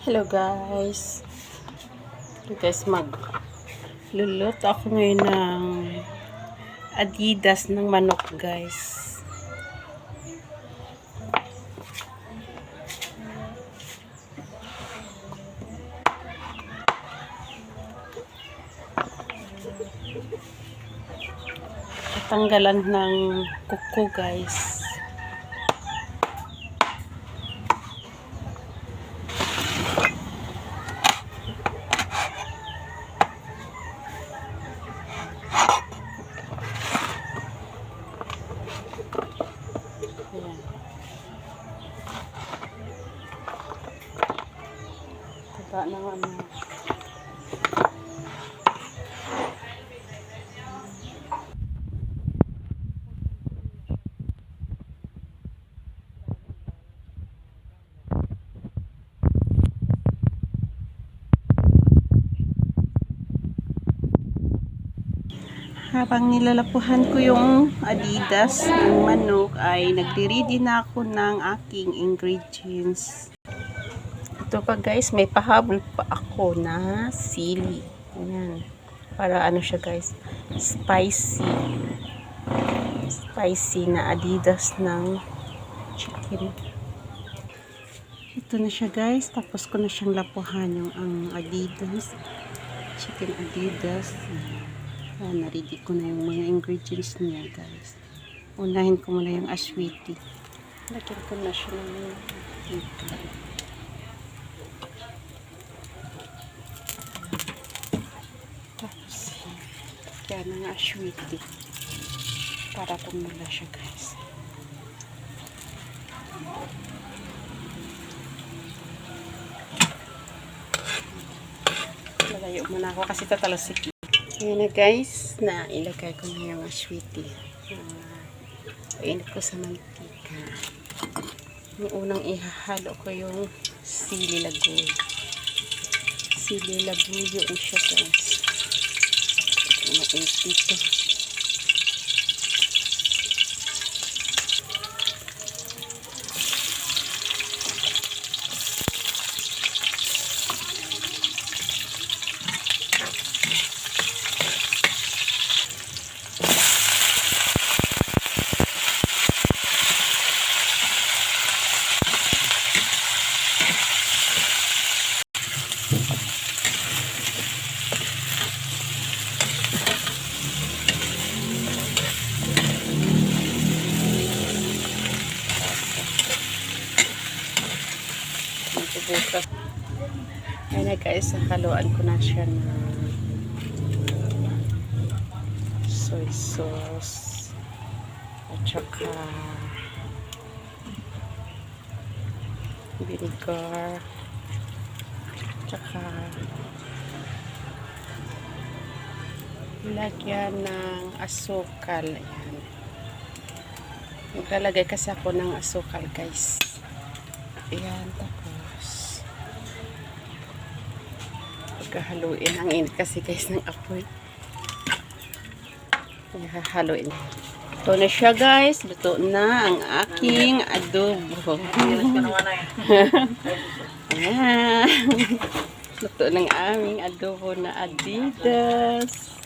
Hello guys. Magluluto ako ngayon ng Adidas ng manok guys. Tatanggalan ng kuko guys. Ayan. Taba ng ano. Habang nilalapuhan ko yung Adidas ng manok ay nagre-ready na ako ng aking ingredients. Ito pa guys, may pahabol pa ako na sili. Ayan. Para ano siya guys, spicy. Spicy na Adidas ng chicken. Ito na siya guys, tapos ko na siyang lapuhan yung ang Adidas. Chicken Adidas. Ayan, na-ready ko na yung mga ingredients niya guys. Unahin ko muna yung aswiti. Lagyan ko na siya ng dito. Tapos kaya ng aswiti para pumula siya guys. Lalayo muna ako kasi tatalosik. Ayan na guys, na ilagay ko na yung aswiti. Init ko sa mantika. Yung unang ihahalo ko yung sili labuyo. Sili labuyo yun siya guys. Mainit dito. Ayan na guys, haluan ko na siya ng soy sauce at saka vinegar at saka lagyan ng asukal. Ayan. Maglalagay kasi ako ng asukal guys. Ayan, tapos pagkahaluin, ang init kasi guys ng apoy. Haluin. Ito na siya guys, luto na ang aking adobo. Ayan. Luto ng aming adobo na Adidas.